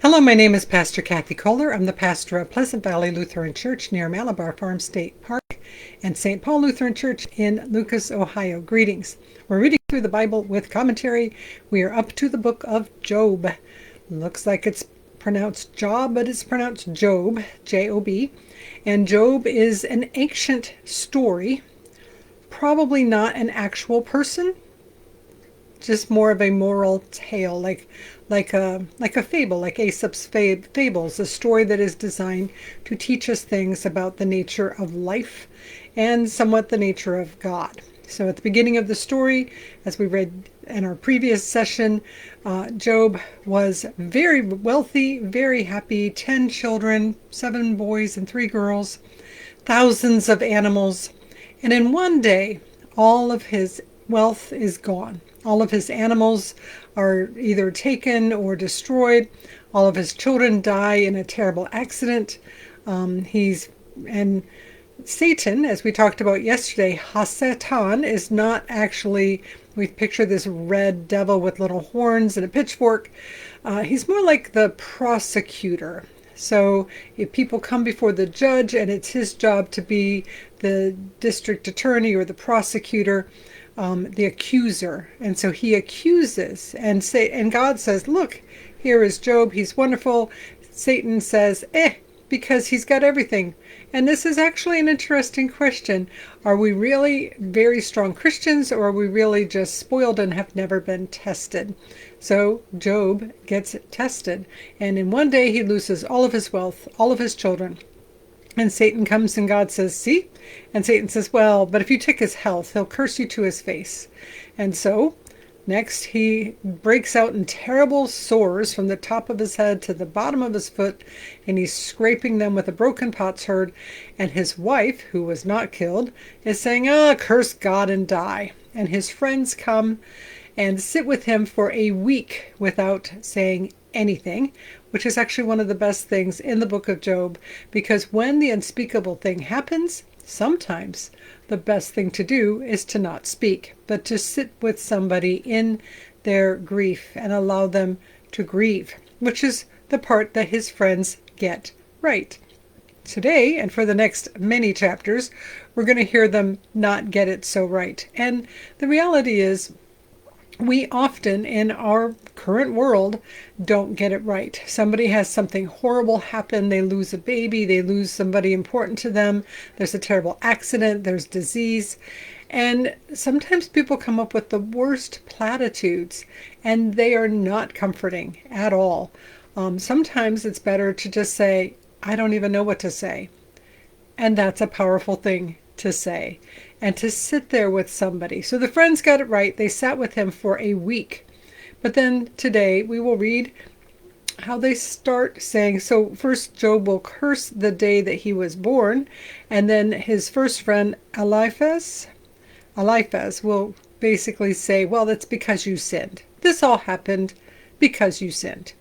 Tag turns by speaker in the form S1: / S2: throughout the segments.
S1: Hello, my name is Pastor Kris Kollar. I'm the pastor of Pleasant Valley Lutheran Church near Malabar Farm State Park and St. Paul Lutheran Church in Lucas, Ohio. Greetings. We're reading through the Bible with commentary. We are up to the book of Job. Looks like it's pronounced Job, but it's pronounced Job, J-O-B. And Job is an ancient story, probably not an actual person, just more of a moral tale, like a fable, like Aesop's fables, a story that is designed to teach us things about the nature of life and somewhat the nature of God. So at the beginning of the story, as we read in our previous session, Job was very wealthy, very happy, 10 children, 7 boys and 3 girls, thousands of animals, and in one day, all of his wealth is gone. All of his animals are either taken or destroyed. All of his children die in a terrible accident. And Satan, as we talked about yesterday, Hasatan, is not actually, we picture this red devil with little horns and a pitchfork. He's more like the prosecutor. So if people come before the judge and it's his job to be the district attorney or the prosecutor, the accuser, and so he accuses and God says, look, here is Job, he's wonderful. Satan says, because he's got everything. And this is actually an interesting question. Are we really very strong Christians, or are we really just spoiled and have never been tested? So Job gets tested, and in one day he loses all of his wealth, all of his children. And Satan comes and God says, see? And Satan says, well, but if you take his health, he'll curse you to his face. And so next he breaks out in terrible sores from the top of his head to the bottom of his foot, and he's scraping them with a broken potsherd. And his wife, who was not killed, is saying, curse God and die. And his friends come and sit with him for a week without saying anything, which is actually one of the best things in the book of Job, because when the unspeakable thing happens, sometimes the best thing to do is to not speak, but to sit with somebody in their grief and allow them to grieve, which is the part that his friends get right. Today, and for the next many chapters, we're going to hear them not get it so right. And the reality is, we often in our current world don't get it right. Somebody has something horrible happen. They lose a baby. They lose somebody important to them. There's a terrible accident. There's disease. And sometimes people come up with the worst platitudes, and they are not comforting at all. Sometimes it's better to just say, I don't even know what to say. And that's a powerful thing to say, and to sit there with somebody. So the friends got it right. They sat with him for a week. But then today we will read how they start saying, so first Job will curse the day that he was born, and then his first friend Eliphaz will basically say, well, that's because you sinned. This all happened because you sinned.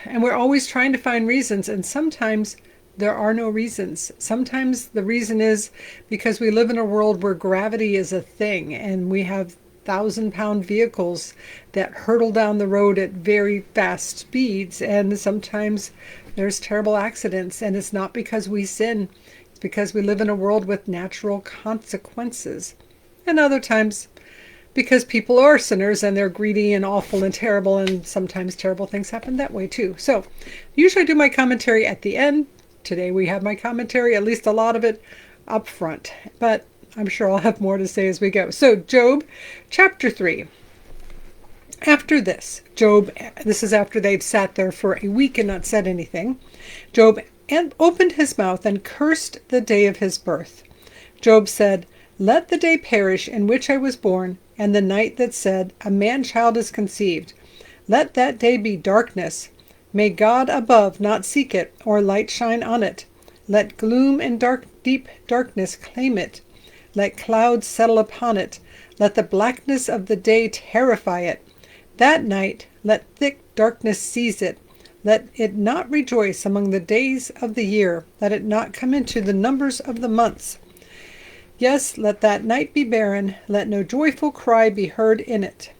S1: And we're always trying to find reasons, and sometimes there are no reasons. Sometimes the reason is because we live in a world where gravity is a thing, and we have 1,000-pound vehicles that hurtle down the road at very fast speeds, and sometimes there's terrible accidents, and it's not because we sin. It's because we live in a world with natural consequences. And other times because people are sinners and they're greedy and awful and terrible, and sometimes terrible things happen that way too. So usually I do my commentary at the end. Today we have my commentary, at least a lot of it, up front, but I'm sure I'll have more to say as we go. So Job chapter 3. After this, Job, this is after they've sat there for a week and not said anything, Job opened his mouth and cursed the day of his birth. Job said, let the day perish in which I was born, and the night that said, a man-child is conceived. Let that day be darkness. May God above not seek it, or light shine on it. Let gloom and deep darkness claim it. Let clouds settle upon it. Let the blackness of the day terrify it. That night let thick darkness seize it. Let it not rejoice among the days of the year. Let it not come into the numbers of the months. Yes, let that night be barren. Let no joyful cry be heard in it.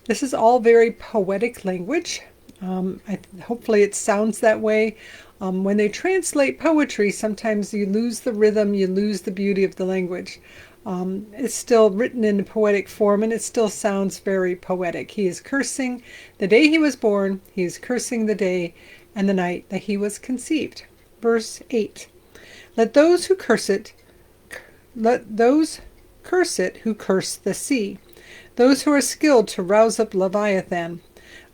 S1: This is all very poetic language. Hopefully it sounds that way. When they translate poetry, sometimes you lose the rhythm, you lose the beauty of the language. It's still written in a poetic form, and it still sounds very poetic. He is cursing the day he was born. He is cursing the day and the night that he was conceived. Verse 8. Let those curse it who curse the sea, those who are skilled to rouse up Leviathan.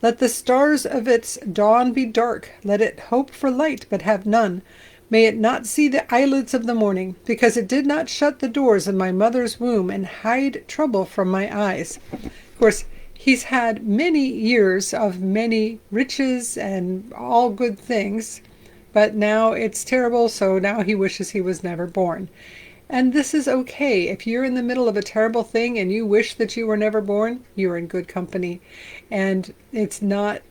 S1: Let the stars of its dawn be dark. Let it hope for light, but have none. May it not see the eyelids of the morning, because it did not shut the doors of my mother's womb and hide trouble from my eyes. Of course, he's had many years of many riches and all good things, but now it's terrible, so now he wishes he was never born. And this is okay. If you're in the middle of a terrible thing and you wish that you were never born, you're in good company. And it's not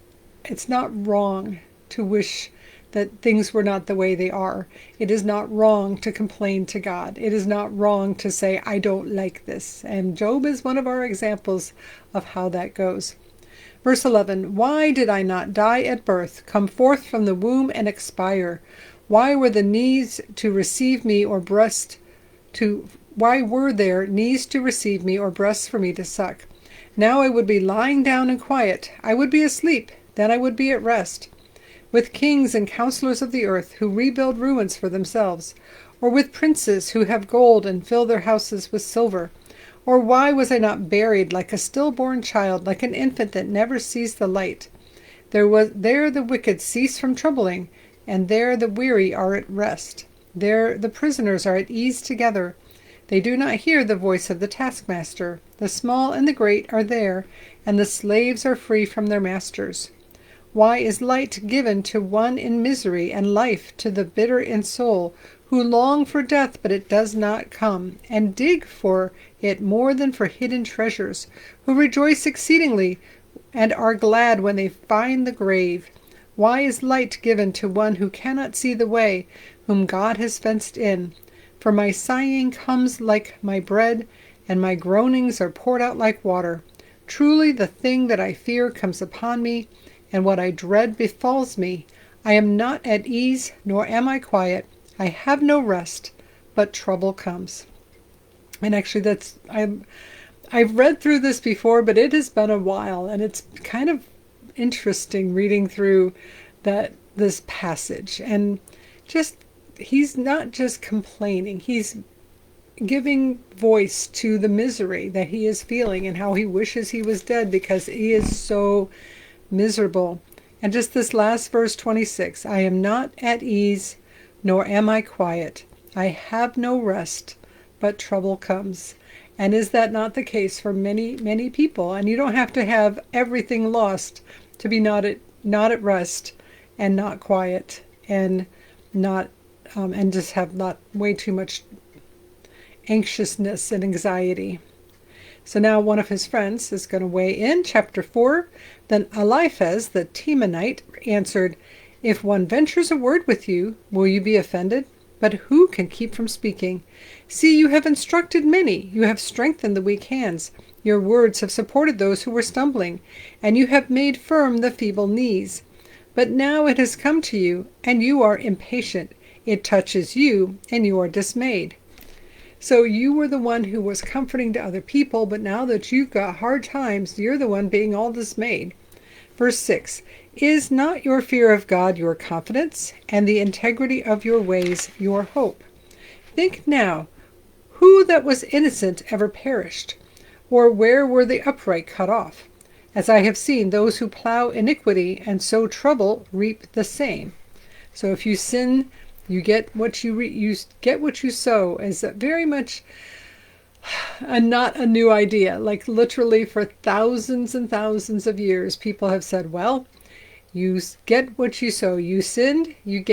S1: wrong to wish that things were not the way they are. It is not wrong to complain to God. It is not wrong to say, I don't like this. And Job is one of our examples of how that goes. Verse 11, why did I not die at birth, come forth from the womb and expire? Why were the knees to receive me or why were there knees to receive me or breasts for me to suck? Now I would be lying down and quiet. I would be asleep. Then I would be at rest. With kings and counselors of the earth who rebuild ruins for themselves, or with princes who have gold and fill their houses with silver. Or why was I not buried like a stillborn child, like an infant that never sees the light? There the wicked cease from troubling, and there the weary are at rest. There the prisoners are at ease together. They do not hear the voice of the taskmaster. The small and the great are there, and the slaves are free from their masters. Why is light given to one in misery, and life to the bitter in soul, who long for death, but it does not come, and dig for it more than for hidden treasures, who rejoice exceedingly, and are glad when they find the grave? Why is light given to one who cannot see the way, whom God has fenced in? For my sighing comes like my bread, and my groanings are poured out like water. Truly the thing that I fear comes upon me, and what I dread befalls me. I am not at ease, nor am I quiet. I have no rest, but trouble comes. And actually I've read through this before, but it has been a while, and it's kind of interesting reading through this passage. And he's not just complaining, he's giving voice to the misery that he is feeling and how he wishes he was dead because he is so miserable. And just this last verse 26, I am not at ease, nor am I quiet. I have no rest, but trouble comes. And is that not the case for many, many people? And you don't have to have everything lost to be not at rest and not quiet and not and just have not way too much anxiousness and anxiety. So now one of his friends is going to weigh in. Chapter 4. Then Eliphaz the Temanite answered, if one ventures a word with you, will you be offended? But who can keep from speaking? See, you have instructed many. You have strengthened the weak hands. Your words have supported those who were stumbling, and you have made firm the feeble knees. But now it has come to you, and you are impatient. It touches you, and you are dismayed. So you were the one who was comforting to other people, but now that you've got hard times, you're the one being all dismayed. Verse 6, is not your fear of God your confidence, and the integrity of your ways your hope? Think now, who that was innocent ever perished? Or where were the upright cut off? As I have seen, those who plow iniquity and sow trouble reap the same. So if you sin, you get what you get what you sow. Is very much not a new idea. Like literally for thousands and thousands of years, people have said, well, you get what you sow. You sinned, you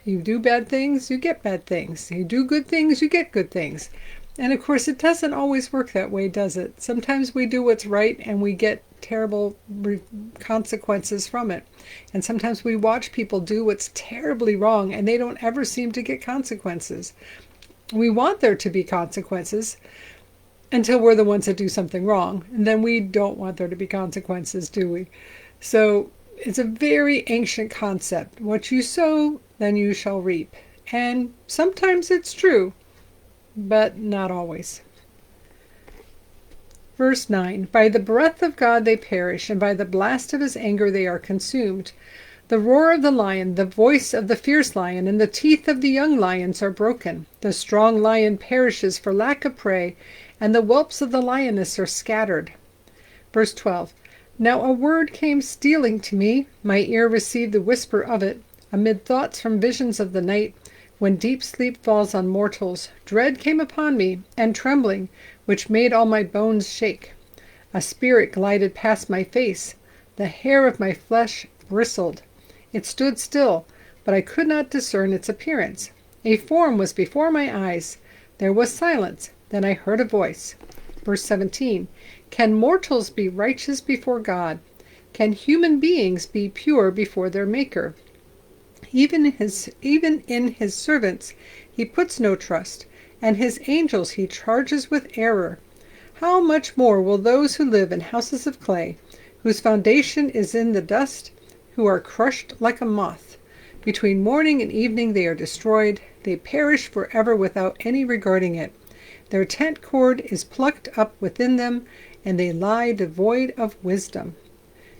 S1: do bad things, you get bad things. You do good things, you get good things. And of course, it doesn't always work that way, does it? Sometimes we do what's right and we get terrible consequences from it. And sometimes we watch people do what's terribly wrong and they don't ever seem to get consequences. We want there to be consequences until we're the ones that do something wrong. And then we don't want there to be consequences, do we? So It's a very ancient concept. What you sow, then you shall reap. And sometimes it's true, but not always. Verse 9, by the breath of God they perish, and by the blast of his anger they are consumed. The roar of the lion, the voice of the fierce lion, and the teeth of the young lions are broken. The strong lion perishes for lack of prey, and the whelps of the lioness are scattered. Verse 12, now a word came stealing to me, my ear received the whisper of it, amid thoughts from visions of the night, when deep sleep falls on mortals. Dread came upon me, and trembling, which made all my bones shake. A spirit glided past my face, the hair of my flesh bristled. It stood still, but I could not discern its appearance. A form was before my eyes. There was silence. Then I heard a voice. Verse 17, can mortals be righteous before God? Can human beings be pure before their Maker? Even in his servants he puts no trust, and his angels he charges with error. How much more will those who live in houses of clay, whose foundation is in the dust, who are crushed like a moth. Between morning and evening they are destroyed. They perish forever without any regarding it. Their tent cord is plucked up within them, and they lie devoid of wisdom.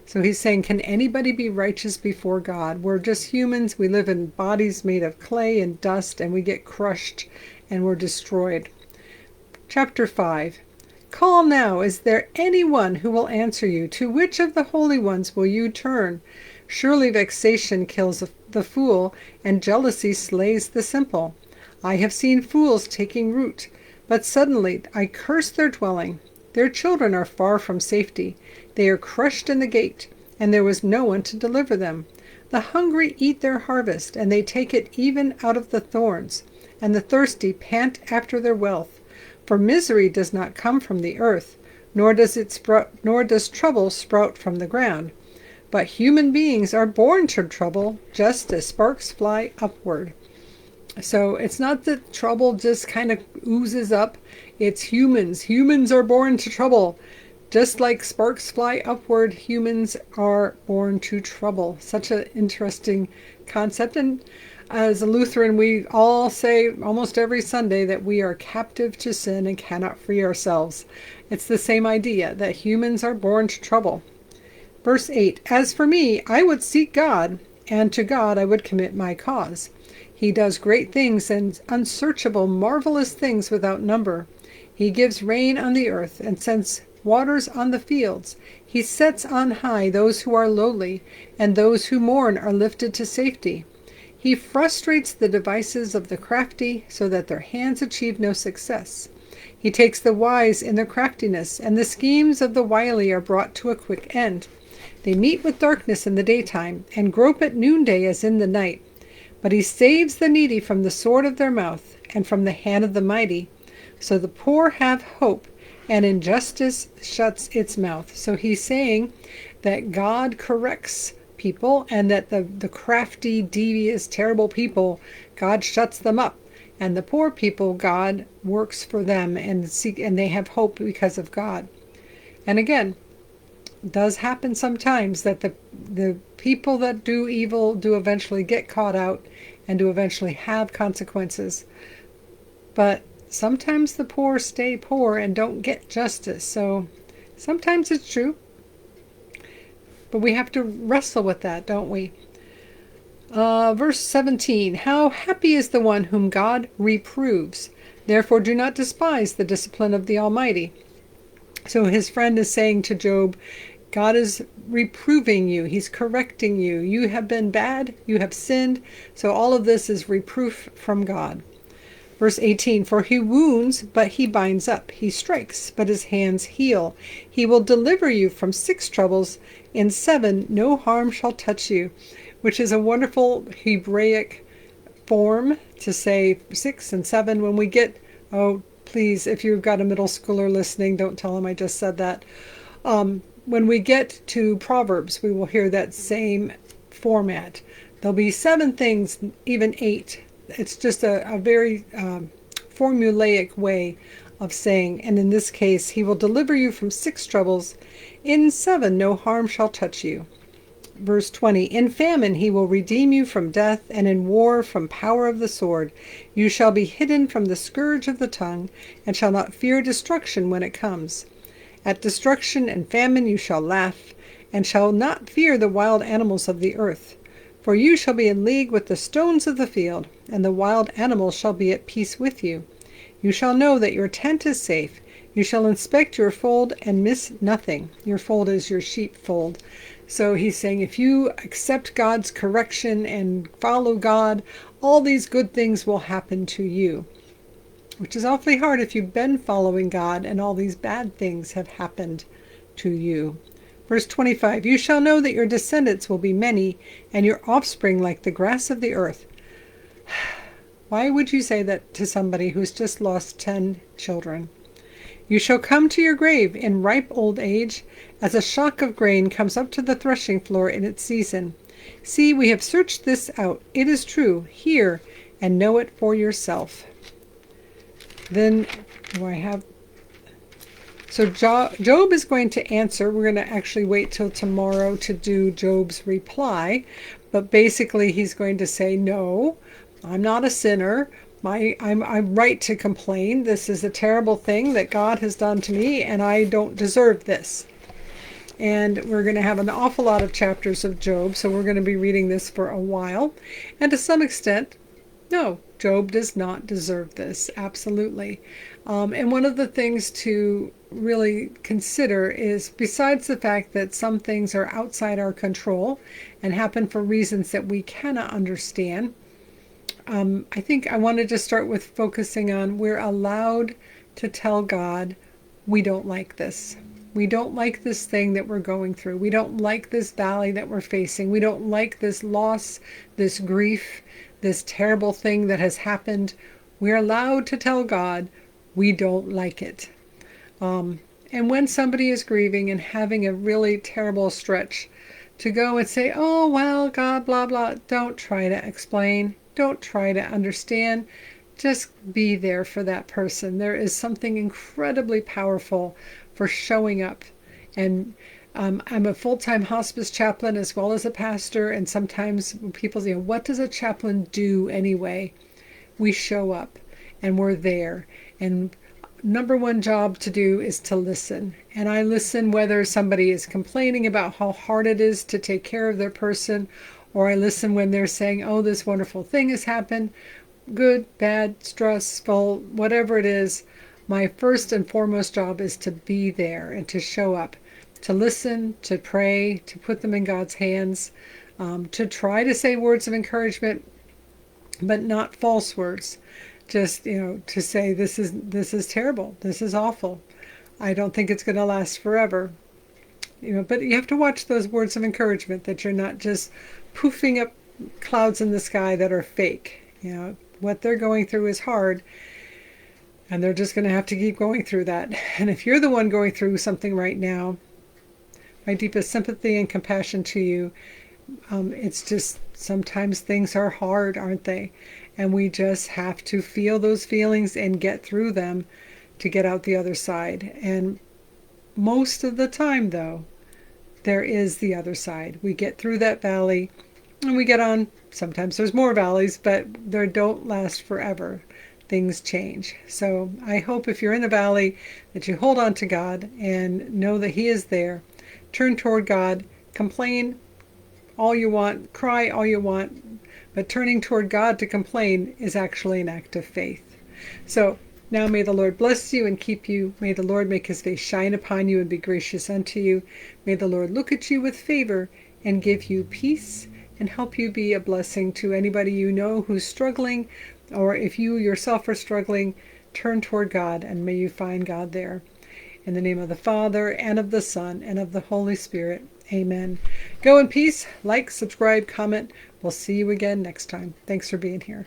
S1: So he's saying, can anybody be righteous before God? We're just humans. We live in bodies made of clay and dust, and we get crushed, and we're destroyed. Chapter 5. Call now, is there anyone who will answer you? To which of the holy ones will you turn? Surely vexation kills the fool, and jealousy slays the simple. I have seen fools taking root, but suddenly I curse their dwelling. Their children are far from safety. They are crushed in the gate, and there was no one to deliver them. The hungry eat their harvest, and they take it even out of the thorns, and the thirsty pant after their wealth. For misery does not come from the earth, nor does trouble sprout from the ground. But human beings are born to trouble, just as sparks fly upward. So it's not that trouble just kind of oozes up. It's humans. Humans are born to trouble. Just like sparks fly upward, humans are born to trouble. Such an interesting concept. And as a Lutheran, we all say almost every Sunday that we are captive to sin and cannot free ourselves. It's the same idea, that humans are born to trouble. Verse 8, as for me, I would seek God, and to God I would commit my cause. He does great things and unsearchable, marvelous things without number. He gives rain on the earth and sends waters on the fields. He sets on high those who are lowly, and those who mourn are lifted to safety. He frustrates the devices of the crafty so that their hands achieve no success. He takes the wise in their craftiness, and the schemes of the wily are brought to a quick end. They meet with darkness in the daytime, and grope at noonday as in the night. But he saves the needy from the sword of their mouth, and from the hand of the mighty. So the poor have hope, and injustice shuts its mouth. So he's saying that God corrects people, and that the crafty, devious, terrible people, God shuts them up. And the poor people, God works for them, and they have hope because of God. And again, it does happen sometimes that the people that do evil do eventually get caught out and do eventually have consequences. But sometimes the poor stay poor and don't get justice. So sometimes it's true. But we have to wrestle with that, don't we? Verse 17, how happy is the one whom God reproves. Therefore do not despise the discipline of the Almighty. So his friend is saying to Job, God is reproving you. He's correcting you. You have been bad. You have sinned. So all of this is reproof from God. Verse 18, for he wounds, but he binds up. He strikes, but his hands heal. He will deliver you from 6 troubles. In 7, no harm shall touch you, which is a wonderful Hebraic form to say 6 and 7. When we get, oh, please, if you've got a middle schooler listening, don't tell them I just said that. When we get to Proverbs, we will hear that same format. There'll be 7 things, even 8. It's just a very formulaic way of saying, and in this case, he will deliver you from 6 troubles. In 7, no harm shall touch you. verse 20, in famine he will redeem you from death, and in war from power of the sword. You shall be hidden from the scourge of the tongue, and shall not fear destruction when it comes. At destruction and famine you shall laugh, and shall not fear the wild animals of the earth. For you shall be in league with the stones of the field, and the wild animals shall be at peace with you. You shall know that your tent is safe. You shall inspect your fold and miss nothing. Your fold is your sheepfold. So he's saying if you accept God's correction and follow God, all these good things will happen to you. Which is awfully hard if you've been following God and all these bad things have happened to you. Verse 25, you shall know that your descendants will be many, and your offspring like the grass of the earth. Why would you say that to somebody who's just lost 10 children? You shall come to your grave in ripe old age, as a shock of grain comes up to the threshing floor in its season. See, we have searched this out. It is true. Hear and know it for yourself. Then so Job is going to answer. We're going to actually wait till tomorrow to do Job's reply. But basically he's going to say, no, I'm not a sinner. I'm right to complain. This is a terrible thing that God has done to me, and I don't deserve this. And we're going to have an awful lot of chapters of Job, so we're going to be reading this for a while. And to some extent, no, Job does not deserve this, absolutely. And one of the things to really consider is, besides the fact that some things are outside our control and happen for reasons that we cannot understand, I think I wanted to start with focusing on we're allowed to tell God we don't like this. We don't like this thing that we're going through. We don't like this valley that we're facing. We don't like this loss, this grief, this terrible thing that has happened. We're allowed to tell God we don't like it. And when somebody is grieving and having a really terrible stretch, to go and say, oh, well, God, blah, blah, don't try to explain. Don't try to understand. Just be there for that person. There is something incredibly powerful for showing up. And I'm a full-time hospice chaplain as well as a pastor. And sometimes people say, what does a chaplain do anyway? We show up and we're there. And number one job to do is to listen. And I listen whether somebody is complaining about how hard it is to take care of their person, or I listen when they're saying, oh, this wonderful thing has happened, good, bad, stressful, whatever it is. My first and foremost job is to be there and to show up, to listen, to pray, to put them in God's hands, to try to say words of encouragement, but not false words. Just, to say this is terrible, this is awful. I don't think it's going to last forever. But you have to watch those words of encouragement, that you're not just poofing up clouds in the sky that are fake. What they're going through is hard, and they're just going to have to keep going through that. And if you're the one going through something right now, my deepest sympathy and compassion to you. It's just sometimes things are hard, aren't they? And we just have to feel those feelings and get through them to get out the other side. And most of the time, though, there is the other side. We get through that valley and we get on. Sometimes there's more valleys, but they don't last forever. Things change. So I hope if you're in the valley that you hold on to God and know that He is there. Turn toward God. Complain all you want. Cry all you want. But turning toward God to complain is actually an act of faith. So now may the Lord bless you and keep you. May the Lord make His face shine upon you and be gracious unto you. May the Lord look at you with favor and give you peace and help you be a blessing to anybody you know who's struggling, or if you yourself are struggling, turn toward God and may you find God there. In the name of the Father, and of the Son, and of the Holy Spirit. Amen. Go in peace. Like, subscribe, comment. We'll see you again next time. Thanks for being here.